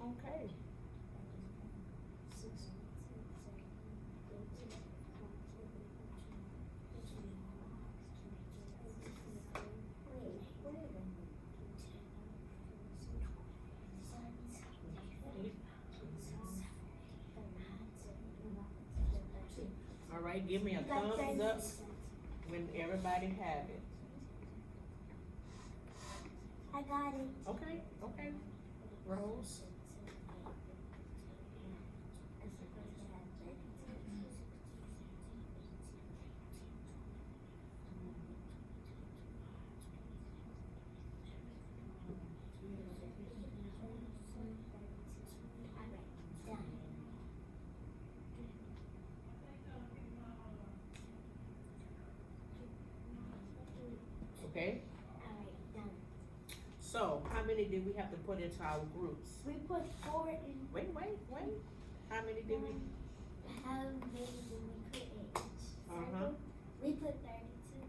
Okay. All right, give me a thumbs up when everybody have it. I got it. Okay, okay. Rose. Okay, Alright, done. so how many did we have to put into our groups? We put 4 in. Wait. How many did we? How many did we put in each Uh-huh. circle? We put 32.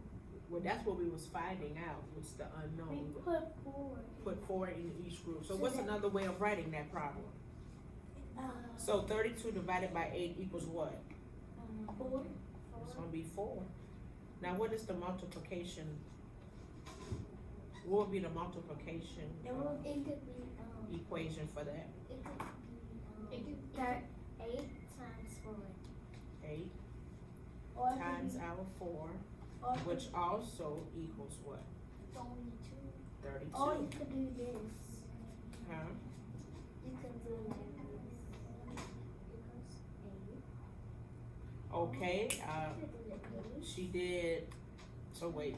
Well, that's what we was finding out, was the We unknown. put 4. Put 4 in each group. So So what's that- another way of writing that problem? So 32 divided by 8 equals what? 4. It's gonna be 4. Now what is the multiplication? What would be the multiplication It could be equation for that? it could be 8 times 4. 8 Or it could times be- our 4, or it could which also equals what? be only 2. 32. Or you could do this. Huh? You could do like this. Okay, You could do like this. she did, so wait.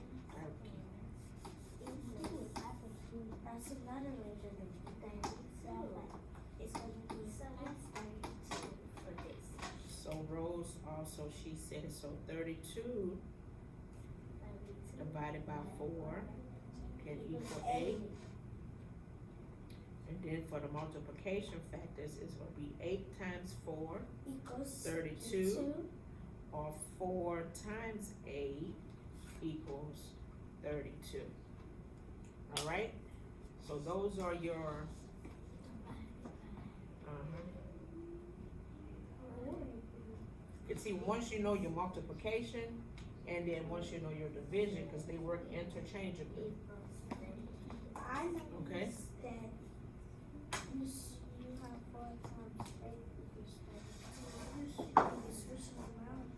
That's another way to do it. So like, it's gonna be 32 for this. So Rose also, she said it, so 32 divided by 4 can equal 8. And then for the multiplication factors, it's gonna be 8 times 4, Equals 32. or 4 times 8 equals 32. All right? So those are your, you see, once you know your multiplication, and then once you know your division, because they work interchangeably. I know Okay. that you have 4 times 8 equals 32. You switch them around,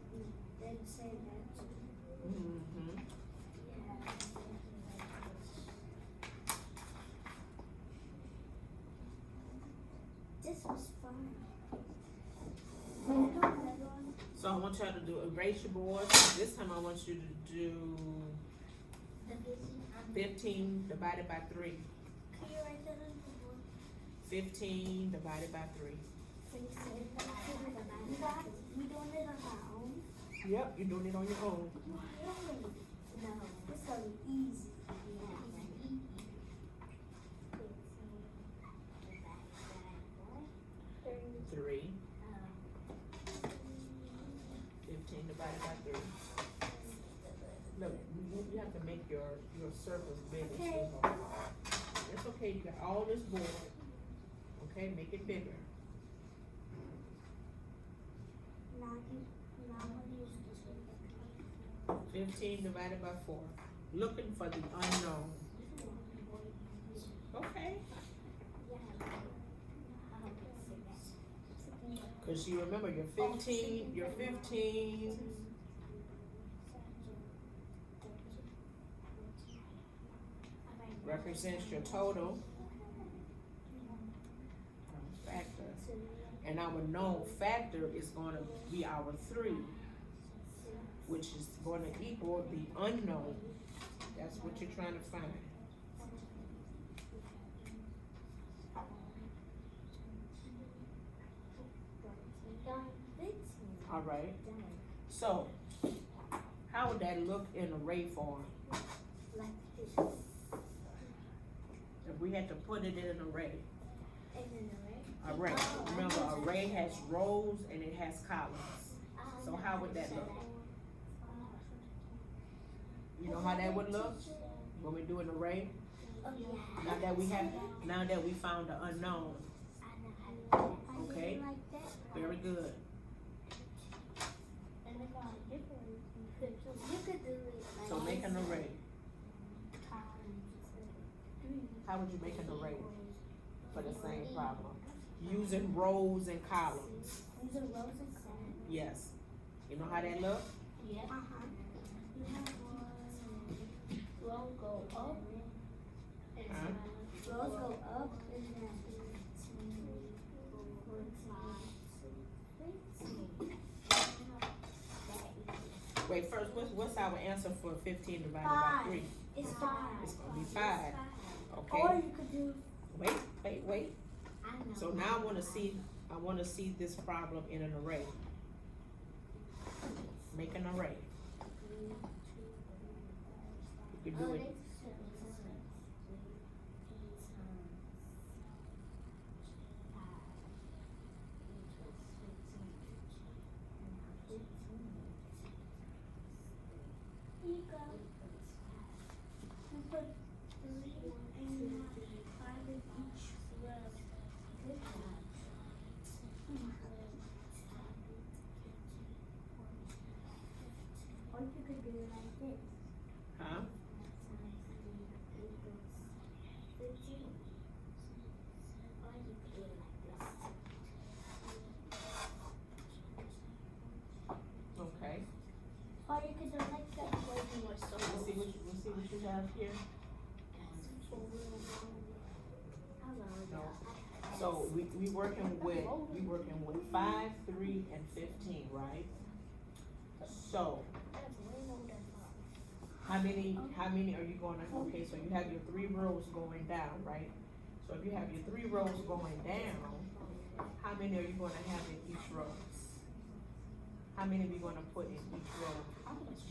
then say that too. Mm-hmm. This was fun. You don't have one? So I want y'all to do erase your board. This time I want you to do Division. 15 divided by 3. Can you write that on the board? 15 divided by 3. We doing it on our own? Yep, you're doing it on your own. No, it's gonna be easy. 3. 15 divided by 3. Look, you have to make your circles bigger. Okay. It's okay, you got all this board. Okay, make it bigger. Now I'm gonna use this one. 15 divided by 4. Looking for the unknown. Okay. Cause you remember your 15 represents your total factor. And our known factor is gonna be our 3, which is gonna equal the unknown. That's what you're trying to find. All right. So, how would that look in array form? Like this. If we had to put it in an array. And then Array. Remember, array has rows and it has columns. So how would that look? You know how that would look when we do an array? Oh, yeah. Now that we found the unknown. I know how to do it. Okay. Like that. Very good. And if I different, you could do it like So make an array. times 3. How would you make an array for the same problem? Using rows and columns. Using rows and columns. Yes. You know how that look? Yeah. You have one row go up. Huh? Rows go up and then 14. Wait, first, what's our answer for 15 divided by 3? It's 5. It's gonna be 5. Or Okay. you could do. Wait. I know. So now I wanna see this problem in an array. Make an array. You can do it. Here you go. You put 3 and 5 in each row. Good job. Or you could do it like this. Huh? 15. Or you could do it like this. Okay. Or you could do it like that. Or you more so. Let's see what you have here. No. So we working with 5, 3, and 15, right? So how many are you gonna, okay, so you have your 3 rows going down, right? So if you have your 3 rows going down, how many are you gonna have in each row? How many are you gonna put in each row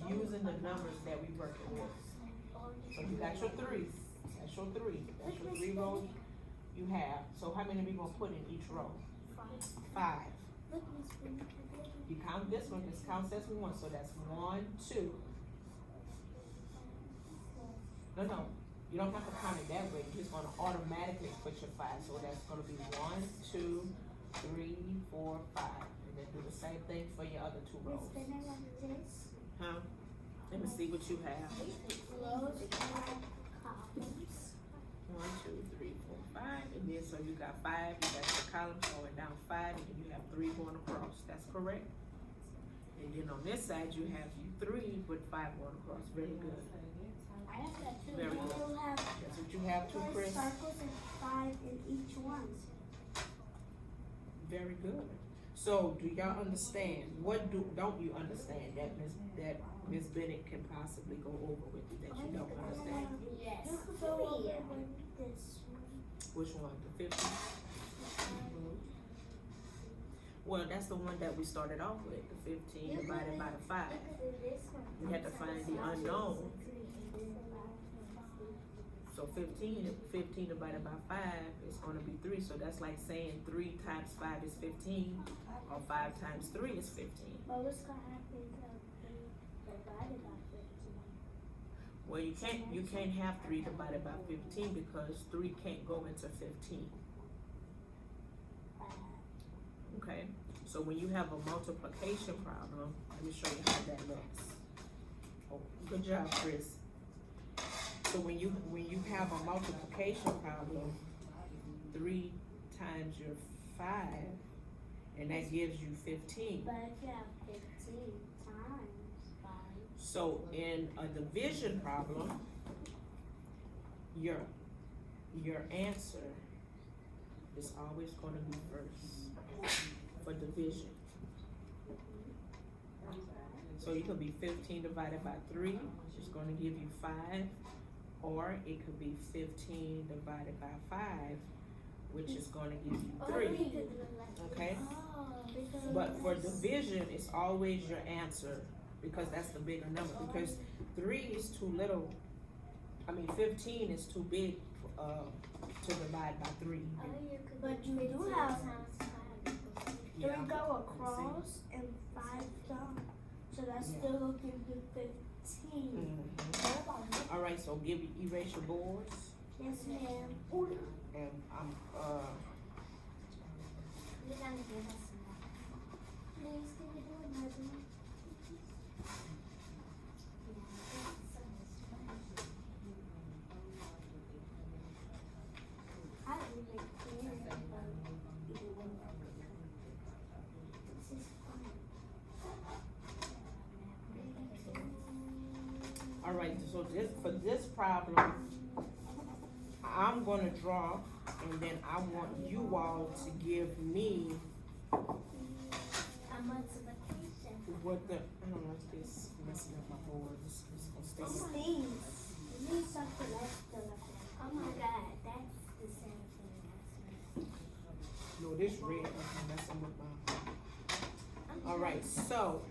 using the numbers that we working with? So you got your 3s, that's your 3 rows you have. So how many are we gonna put in each row? 5. You count this one, this counts as 1, so that's 1, 2. No, you don't have to count it that way, you're just gonna automatically put your 5, so that's gonna be 1, 2, 3, 4, 5, and then do the same thing for your other 2 rows. Huh? Let me see what you have. 1, 2, 3, 4, 5, and then so you got 5, you got your columns going down 5, and then you have 3 going across, that's correct? And then on this side, you have 3 with 5 going across, very good. I have that too. Very good. You have That's what you have too, 4 Chris. circles and 5 in each one. Very good. So, do y'all understand, don't you understand that Miss Bennett can possibly go over with you, that you don't understand? Yes. You could go over with this one. Which one, the 50? Well, that's the one that we started off with, the 15 divided by the 5. You could do this one. We had to find the unknown. So 15 divided by 5 is gonna be 3, so that's like saying 3 times 5 is 15, or 5 times 3 is 15. But what's gonna happen to 3 divided by 15? Well, you can't have 3 divided by 15 because 3 can't go into 15. Okay, so when you have a multiplication problem, let me show you how that looks. Oh, good job, Chris. So when you have a multiplication problem, 3 times your 5, and that gives you 15. But if you have 15 times 5. So in a division problem, your answer is always going to be first for division. So it could be 15 divided by 3, which is going to give you 5, or it could be 15 divided by 5, which is going to give you 3. Okay? But for division, it's always your answer because that's the bigger number. Because 3 is too little. 15 is too big to divide by 3. But you do have 3 go across and 5 down. So that's still looking good 15. Mm-hmm. All right, so erase your boards. Yes, ma'am. And I'm, You're gonna give us some. Please, can you do another one? I really care about either one. This is fun. all right, so for this problem, I'm gonna draw, and then I want you all to give me A multiplication. what the, I don't know if this messing up my board, it's gonna stay. These. It needs something else to look at. Oh my god, that's the same thing. No, this red, okay, messing with my, all right, so,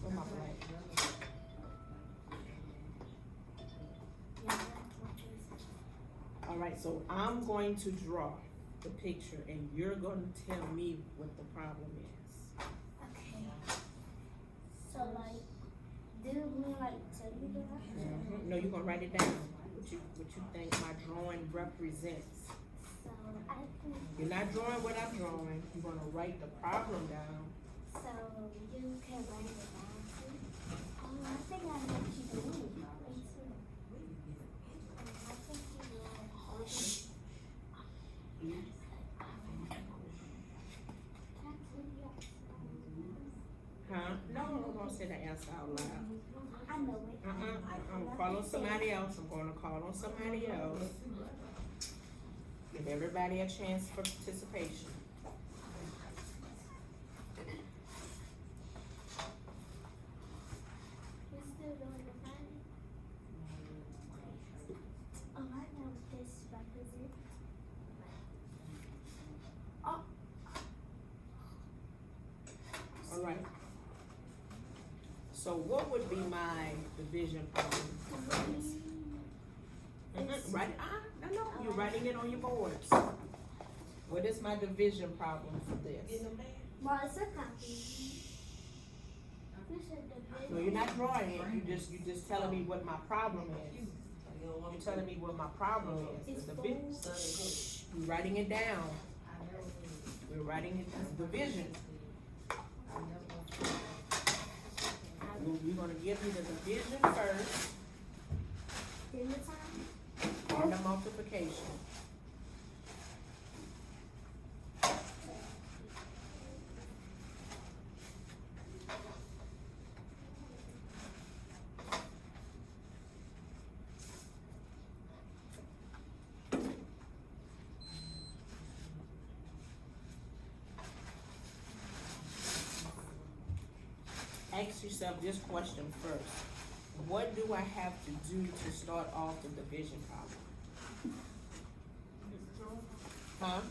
where my black? All right, so I'm going to draw the picture, and you're gonna tell me what the problem is. Okay. So like, do we like tell you that? No, you're gonna write it down, what you think my drawing represents. So I think. You're not drawing what I'm drawing, you're gonna write the problem down. So you can write it down too. I think I know what you're doing. Me too. I think you will. Huh? No, I'm gonna say the answer out loud. I know it. I'm gonna call on somebody else, I'm gonna call on somebody else. Give everybody a chance for participation. We're still doing the Friday. Oh, I know what this represents. All right. So what would be my division problem? Write it, no, you're writing it on your boards. What is my division problem for this? Well, it's a copy. No, you're not drawing it, you just telling me what my problem is. You're telling me what my problem is. The you're writing it down. We're writing it as division. You're gonna give me the division first, Dinner time? and the multiplication. Ask yourself this question first. What do I have to do to start off the division problem? Huh?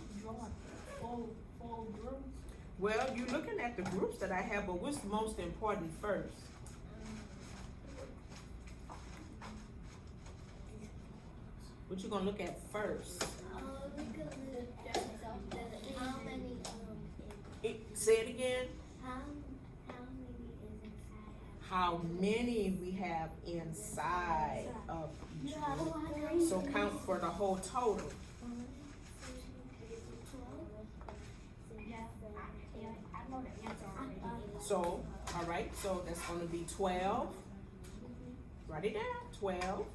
Well, you're looking at the groups that I have, but what's most important first? What you gonna look at first? We could look at how many, Say it again. how many How many is inside? we have inside of each You have group. 100. So count for the whole total. So, all right, so that's gonna be 12. Write it down, 12.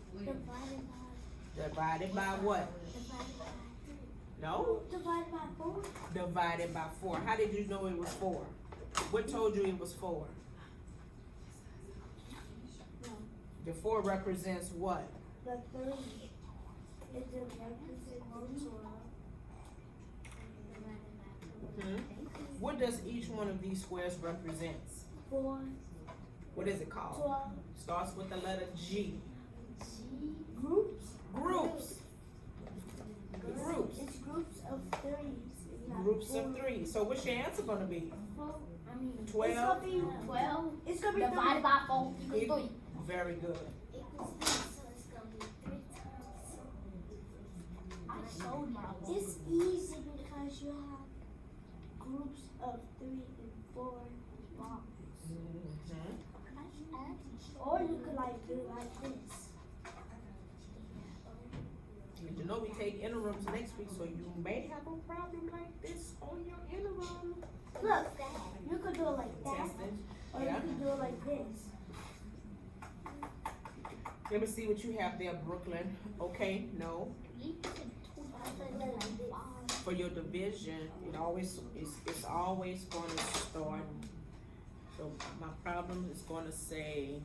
Divided by what? Divided by 3. No, Divided by 4. divided by 4. How did you know it was 4? What told you it was 4? No. The 4 represents what? The 3. It represents 12. Hmm? What does each one of these squares represent? 4. What is it called? 12. Starts with the letter G. G. Groups. Groups. Groups. It's groups of 3s. Groups of 3. So what's your answer gonna be? 12. It's gonna be 12. It's gonna be Divided by 4 equals 3. Very good. Equals 3, so it's gonna be 3 times. I showed my book. It's easy because you have groups of 3 and 4 blocks. Mhm. Or you could like do like this. you know we take interims next week, so you may have a problem like this on your interim. Look, you could do it like that, Testing. or you Yeah. could do it like this. Let me see what you have there, Brooklyn. Okay, no. For your division, it's always gonna start. So my problem is gonna say,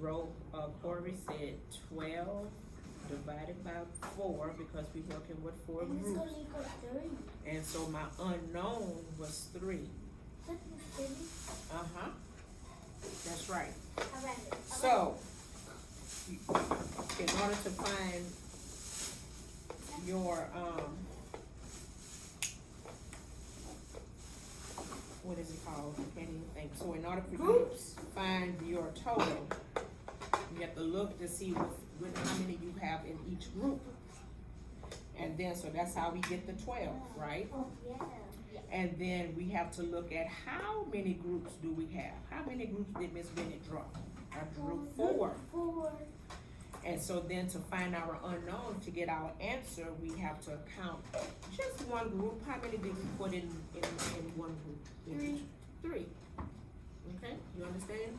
Corey said 12 divided by 4 because we're working with 4 And it's groups. gonna equal 3. And so my unknown was 3. Look, it's 3. Uh-huh. That's right. Alright. So, in order to find your, what is it called? I can't even think. So in order for you Groups. to find your total, you have to look to see how many you have in each group. And then, so that's how we get the 12, right? Oh, yeah. And then we have to look at how many groups do we have? How many groups did Miss Bennett draw? I drew 4. 4. And so then to find our unknown, to get our answer, we have to count just one group. How many did we put in one group? 3. 3. Okay, you understand?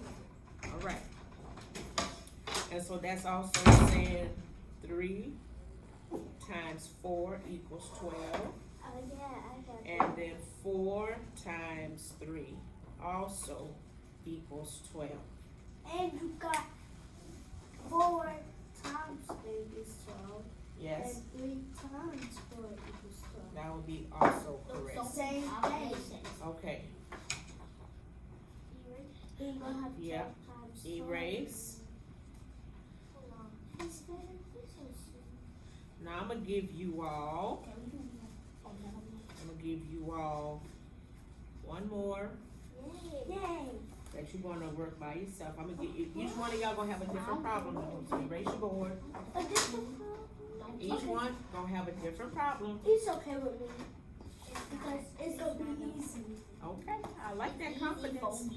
All right. And so that's also saying 3 times 4 equals 12. Oh, yeah, I got that. And then 4 times 3 also equals 12. And you got 4 times 3 is 12. Yes, And 3 times 4 equals 12. that would be also correct. Same thing. Okay, Then you're gonna have 12 Yeah. times 12. erase. Hold on. This is Now I'm gonna give you all, one more Yay. that you're gonna work by yourself. I'm gonna get you, each one of y'all gonna have a different problem. So erase your board. A different Each Okay. one gonna have a different problem. It's okay with me. Because it's gonna be easy. Okay, I like that confidence.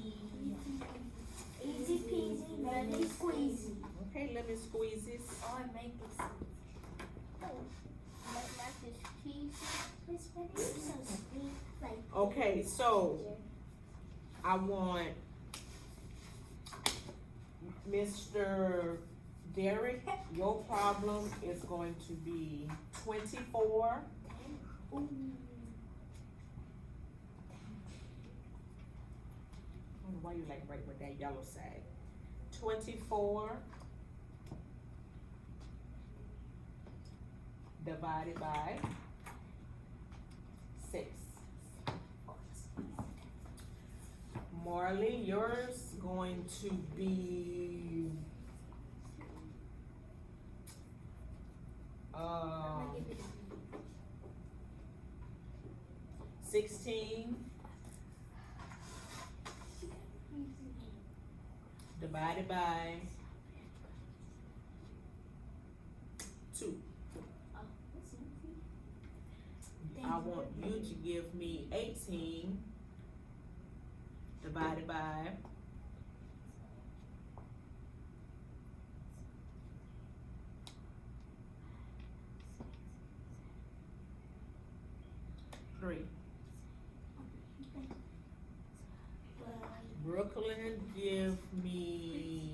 Easy peasy, lemon squeezy. Okay, lemon squeezes. Or make it Miss Betty, you're so sweet. Like, Okay, so I want Mr. Derek, your problem is going to be 24. ooh. I don't know why you like right with that yellow side. 24 divided by 6. Marley, yours going to be I'm gonna give it 16 divided by 2. Oh, that's easy. I want you to give me 18 divided by 3. Brooklyn, give me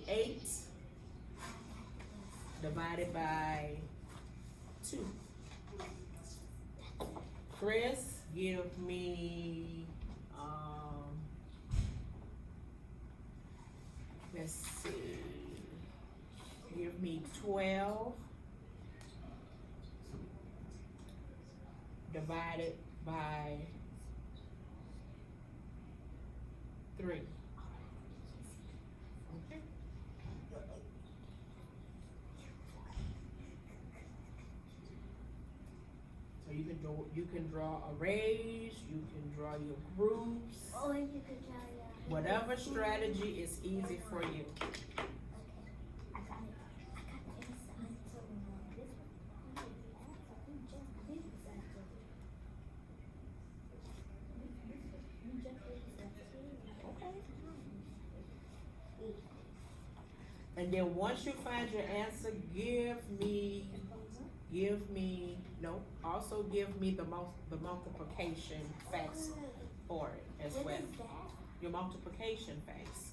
8 divided by 2. Chris, give me, let's see, give me 12 divided by 3. Okay. So you can draw arrays, you can draw your groups, Or you could try whatever strategy is easy for you. I got it. I got the inside. So this one. And then once you find your answer, also give me the multiplication facts for it as well. What is that? Your multiplication facts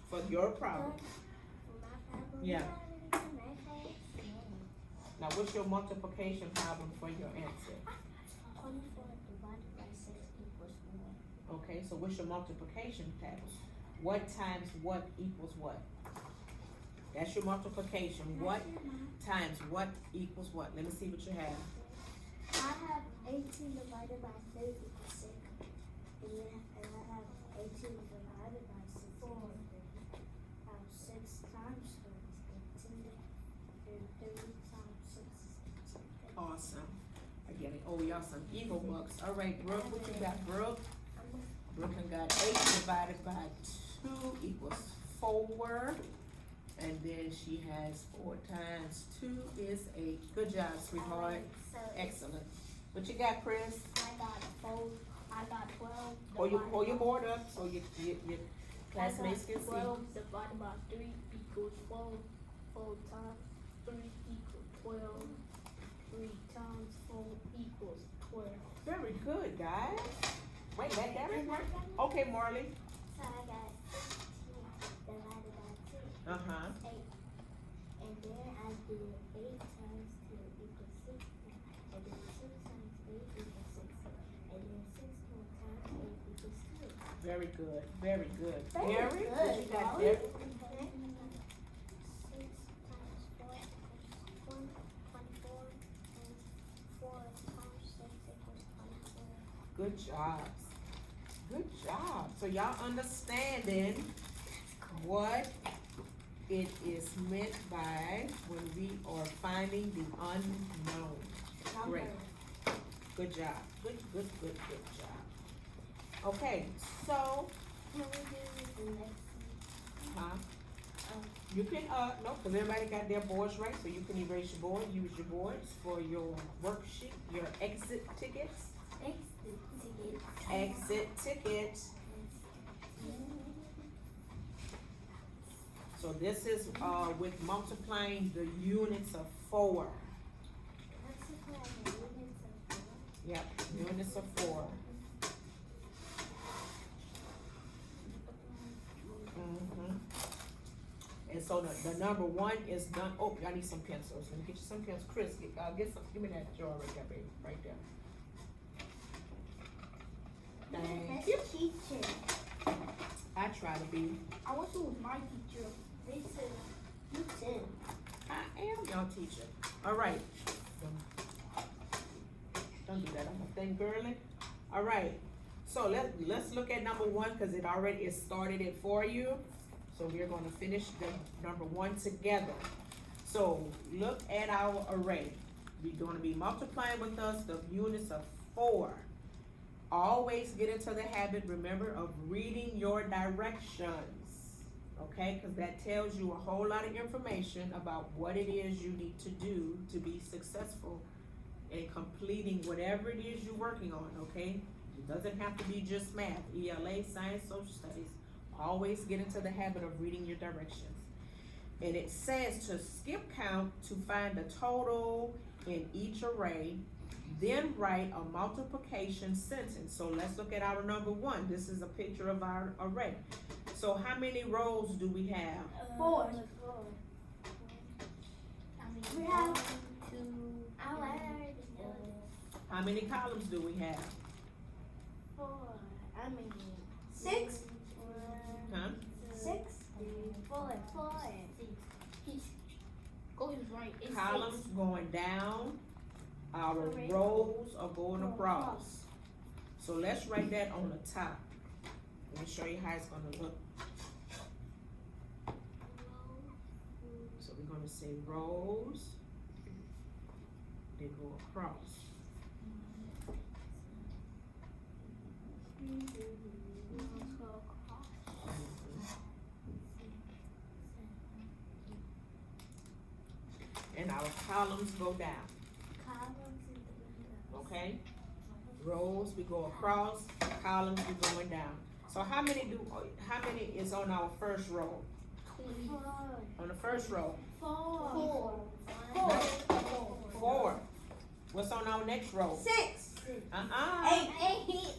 for your problem. For my problem? Yeah. You already done that class? Now, what's your multiplication problem for your answer? 24 divided by 6 equals 1. Okay, so what's your multiplication table? What times what equals what? That's your multiplication. What times what equals what? Let me see what you have. I have 18 divided by 3 equals 6. And I have 18 divided by 6 equals 3. I have 6 times 4 is 18. And 3 times 6 is 18. Awesome. Again, oh, y'all some Eagle bucks. All right, Brooke, what you got, Brooke? Brooklyn got 8 divided by 2 equals 4. And then she has 4 times 2 is 8. Good job, sweetheart. So Excellent. What you got, Chris? I got 4. I got 12. Hold your board up so your classmates can see. 12 divided by 3 equals 4. 4 times 3 equals 12. 3 times 4 equals 12. Very good, guys. Wait, that is right. Okay, Marley. So I got 16 divided by 2. Uh-huh. 8. And then I did 8 times 2 equals 16. And then 2 times 8 equals 16. And then 16 times 8 equals 2. Very good. Very good. Very Gary, good, what you got, Molly. Gary? 6 times 4 equals 24. And 4 times 6 equals 24. Good jobs. Good job. So y'all understanding what it is meant by when we are finding the unknown. Great. Good job. Good job. Okay, so, Can we do the next you can, no, cause everybody got their boards right, so you can erase your board, use your boards for your worksheet, your exit tickets. Exit tickets. So this is, with multiplying the units of 4. Yep, units of 4. And so the number 1 is done. Oh, I need some pencils. Let me get you some pencils. Chris, give me that jar right there, baby, right there. Thank you. Teacher. I try to be. I wish it was my teacher. Me too. You too. I am your teacher. All right. Don't do that. I'm a thing girly. All right. So let's look at number 1 because it already started it for you. So we're going to finish the number 1 together. So look at our array. We're going to be multiplying with us the units of 4. Always get into the habit, remember, of reading your directions, okay? Because that tells you a whole lot of information about what it is you need to do to be successful in completing whatever it is you're working on, okay? It doesn't have to be just math, ELA, science, social studies. Always get into the habit of reading your directions. And it says to skip count to find the total in each array, then write a multiplication sentence. So let's look at our number 1. This is a picture of our array. So how many rows do we have? 4. We have 2. I already know How many columns do we have? 4. I mean 6. Huh? 6. 4. 4. Go is right. It's Columns 6. going down, our Correct. rows are going across. So let's write that on the top. Let me show you how it's gonna look. So we're gonna say rows, they go across. And our columns go down, okay? Rows, we go across, columns, we going down. So how many is on our first row? On the first row. 4. 4. What's on our next row? 6.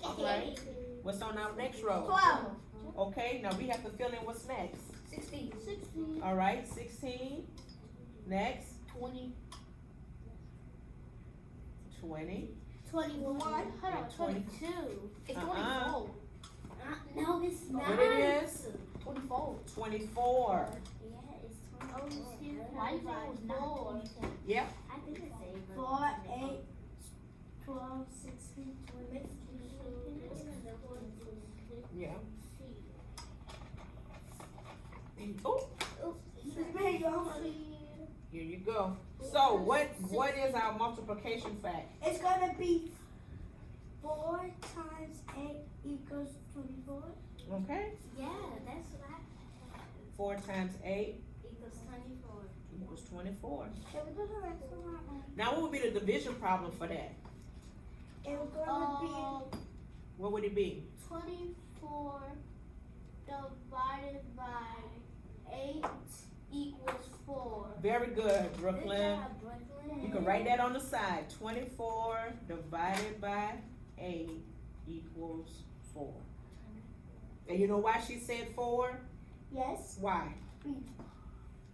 Okay. What's on our next row? 12. Okay, now we have to fill in what's next. 16. All right, 16. Next, 20. 20. 21. Hold on, 20. 22. It's Uh-uh. 24. No, it's not. What it is? 24. 24. Yeah, it's Oh, 24. why you say it was not 24? Yep. I think it's 4, 8, 12, 16, 20. Yeah. Oh, here you go. So what is our multiplication fact? It's gonna be 4 times 8 equals 24. Okay. Yeah, that's right. 4 times 8 Equals 24. equals 24. Can we do the rest of our Now what would be the division problem for that? It was gonna What would it be? 24 divided by 8 equals 4. Very good, be. Brooklyn. You can write that on the side. 24 divided by 8 equals 4. And you know why she said 4? Yes, Why?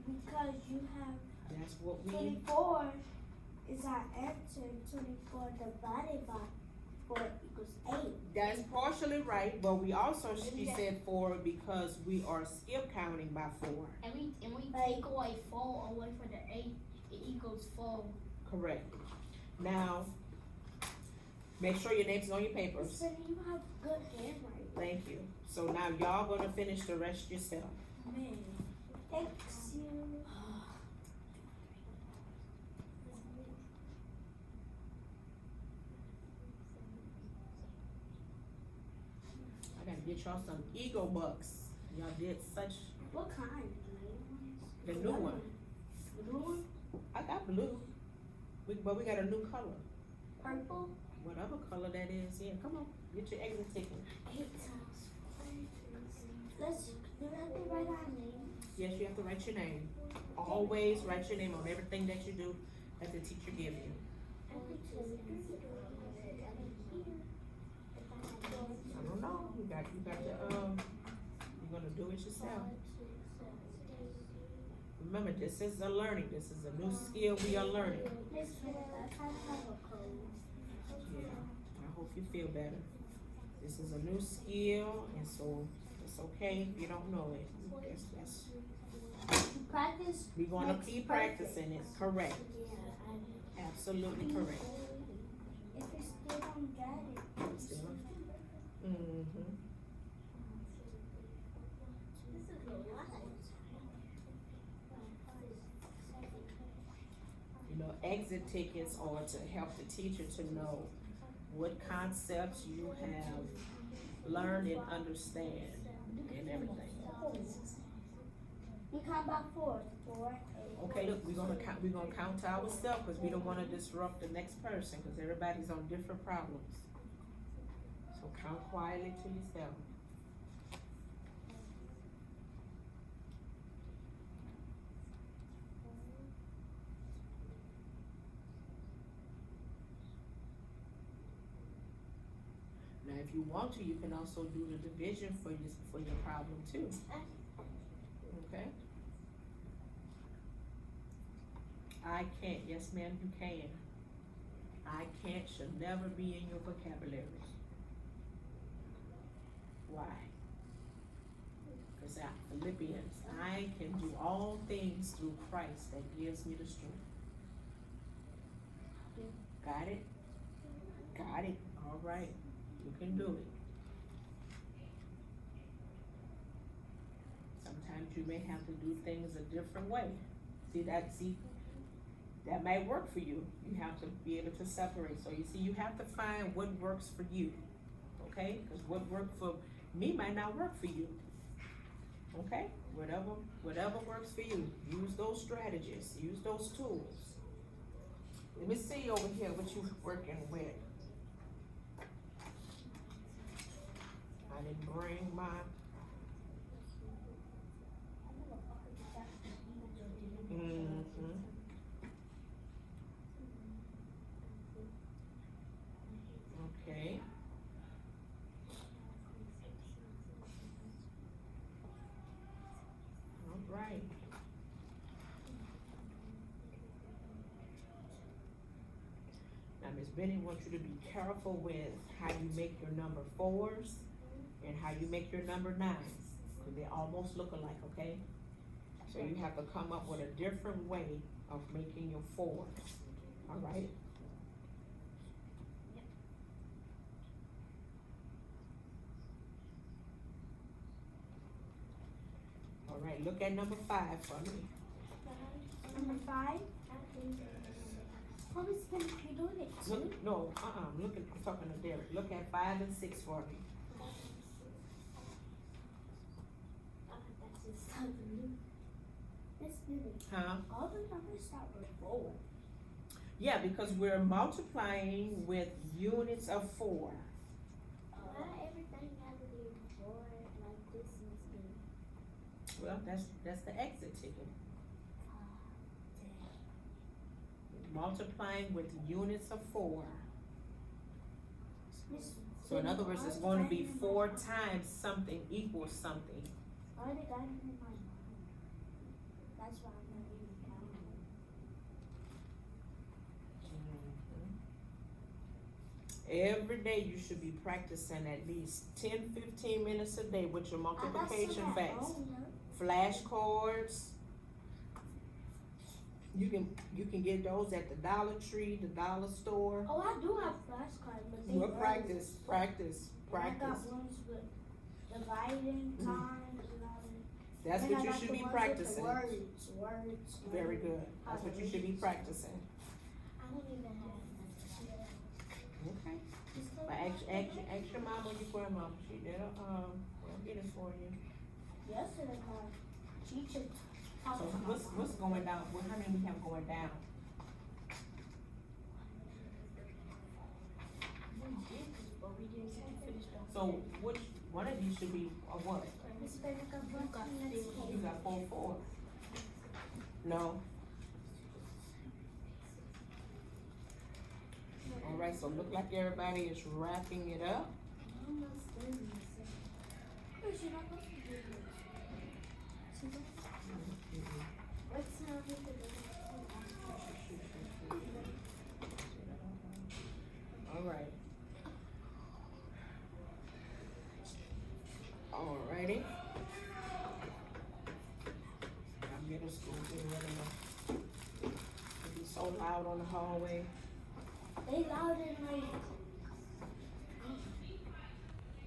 because you have That's what we 24 is our answer. 24 divided by 4 equals 8. That's partially right, but we also she said 4 because we are skip counting by 4. And we Like- take away 4 away from the 8, it equals 4. Correct. Now, make sure your name's on your papers. So you have good handwriting. Thank you. So now y'all gonna finish the rest yourself. Man. Thanks you. I gotta get y'all some ego bucks. Y'all did such What kind? the new one. Blue one? I got blue. But we got a new color. Purple? Whatever color that is, yeah. Come on, get your exit ticket. 8 times 4. Let's do we have to write our name. Yes, you have to write your name. Always write your name on everything that you do that the teacher give you. I don't know. You got you're gonna do it yourself. Remember, this is a learning. This is a new skill we are learning. Miss Smith, I have a code. Yeah, I hope you feel better. This is a new skill, and so it's okay if you don't know it. That's Practice. we're gonna makes keep perfect. practicing it. Correct. Yeah, Absolutely correct. if you still don't get it. Still. Mm-hmm. This is a lot. You know, exit tickets are to help the teacher to know what concepts you have learned and understand and everything. We count by 4. 4, 8. Okay, look, we're gonna count to ourselves because we don't wanna disrupt the next person because everybody's on different problems. So count quietly to yourself. Now, if you want to, you can also do the division for your problem too. Okay? I can't, yes ma'am, you can. I can't should never be in your vocabulary. Why? Because Philippians, I can do all things through Christ that gives me the strength. Got it? Got it, all right, you can do it. Sometimes you may have to do things a different way. See, that might work for you. You have to be able to separate. So you see, you have to find what works for you, okay? Because what worked for me might not work for you, okay? Whatever works for you, use those strategies, use those tools. Let me see over here what you're working with. I didn't bring my right. Now, Miss Benny wants you to be careful with how you make your number fours and how you make your number nines, because they almost look alike, okay? So you have to come up with a different way of making your fours, all right? All right, look at number 5 for me. Number 5. Probably spend you doing it too. Look, no, I'm talking to Derek. Look at 5 and 6 for me. That's just something new. Miss Billy, Huh? all the numbers start with 4. Yeah, because we're multiplying with units of 4. Not everything has to be 4 like this, Miss Billy. Well, that's the exit ticket. Multiplying with units of 4. Miss So in Billy, other words, it's all going to the be time in 4 my- times something equals something. All the guys in my mind. That's why I'm not even counting. Every day you should be practicing at least 10-15 minutes a day with your multiplication facts. Flashcards. You can get those at the Dollar Tree, the dollar store. Oh, I do have flashcards, but they Well, run. practice. And I got ones with dividing, times, and all that. That's And what I you got should the be ones with the practicing. Words. Very good. That's what you should be practicing. I don't even have that. Okay. But ask your mom or your grandma. They'll get it for you. Yesterday, my teacher talked So about what's going down? How many we have going down? But we didn't get to finish that. So which one of these should be a what? Miss Benica, got You got 4. No. All right. So look like everybody is wrapping it up. All right. Alrighty. I'm middle school getting ready to be so loud on the hallway. They loud in my